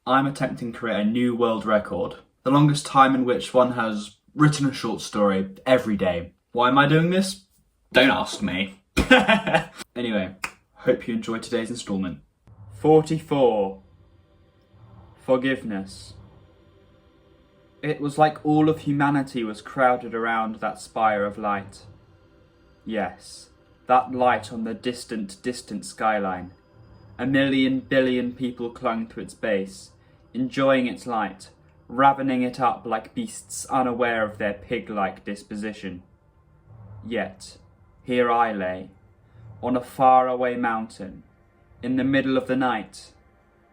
I'm attempting to create a new world record. The longest time in which one has written a short story every day. Why am I doing this? Don't ask me. Anyway, hope you enjoyed today's instalment. 44. Forgiveness. It was like all of humanity was crowded around that spire of light. Yes, that light on the distant, distant skyline. A million billion people clung to its base, enjoying its light, ravening it up like beasts unaware of their pig-like disposition. Yet, here I lay, on a faraway mountain, in the middle of the night,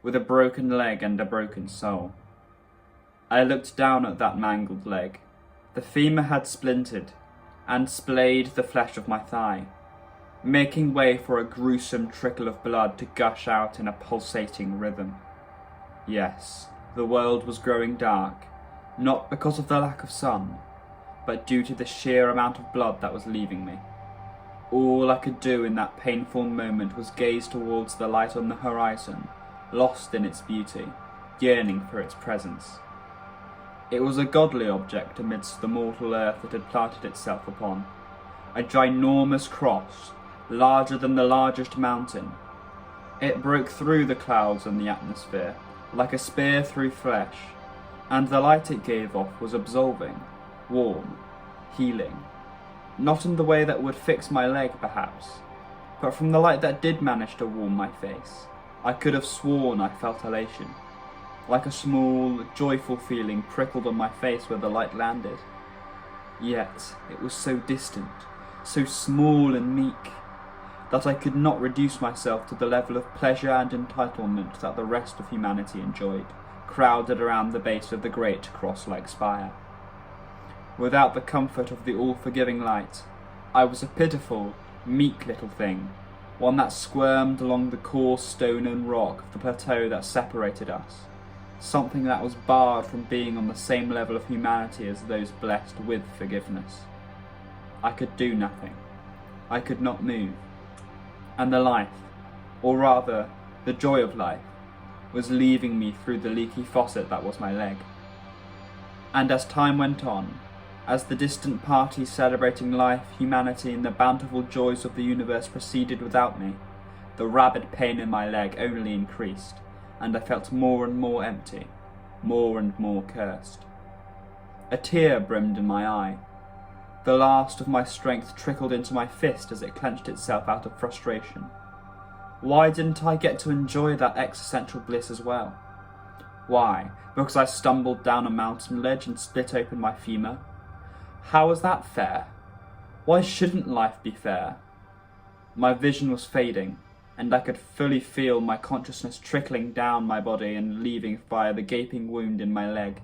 with a broken leg and a broken soul. I looked down at that mangled leg. The femur had splintered, and splayed the flesh of my thigh, making way for a gruesome trickle of blood to gush out in a pulsating rhythm. Yes, the world was growing dark, not because of the lack of sun, but due to the sheer amount of blood that was leaving me. All I could do in that painful moment was gaze towards the light on the horizon, lost in its beauty, yearning for its presence. It was a godly object amidst the mortal earth it had planted itself upon, a ginormous cross, larger than the largest mountain. It broke through the clouds and the atmosphere, like a spear through flesh, and the light it gave off was absolving, warm, healing. Not in the way that would fix my leg, perhaps, but from the light that did manage to warm my face, I could have sworn I felt elation. Like a small, joyful feeling prickled on my face where the light landed. Yet it was so distant, so small and meek, that I could not reduce myself to the level of pleasure and entitlement that the rest of humanity enjoyed, crowded around the base of the great cross-like spire. Without the comfort of the all-forgiving light, I was a pitiful, meek little thing, one that squirmed along the coarse stone and rock of the plateau that separated us, something that was barred from being on the same level of humanity as those blessed with forgiveness. I could do nothing. I could not move. And the life, or rather, the joy of life, was leaving me through the leaky faucet that was my leg. And as time went on, as the distant party celebrating life, humanity, and the bountiful joys of the universe proceeded without me, the rabid pain in my leg only increased, and I felt more and more empty, more and more cursed. A tear brimmed in my eye. The last of my strength trickled into my fist as it clenched itself out of frustration. Why didn't I get to enjoy that existential bliss as well? Why? Because I stumbled down a mountain ledge and split open my femur? How is that fair? Why shouldn't life be fair? My vision was fading, and I could fully feel my consciousness trickling down my body and leaving via the gaping wound in my leg.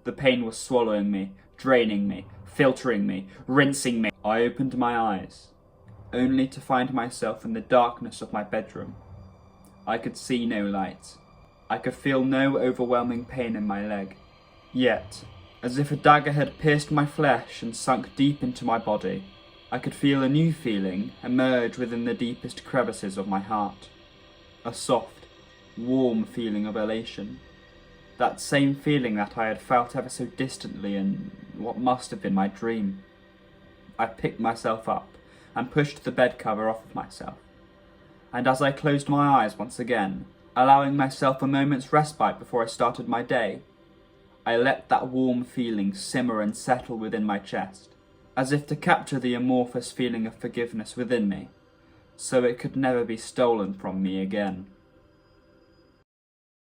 The pain was swallowing me, draining me, filtering me, rinsing me. I opened my eyes, only to find myself in the darkness of my bedroom. I could see no light. I could feel no overwhelming pain in my leg. Yet, as if a dagger had pierced my flesh and sunk deep into my body, I could feel a new feeling emerge within the deepest crevices of my heart. A soft, warm feeling of elation. That same feeling that I had felt ever so distantly in what must have been my dream. I picked myself up and pushed the bed cover off of myself. And as I closed my eyes once again, allowing myself a moment's respite before I started my day, I let that warm feeling simmer and settle within my chest, as if to capture the amorphous feeling of forgiveness within me, so it could never be stolen from me again.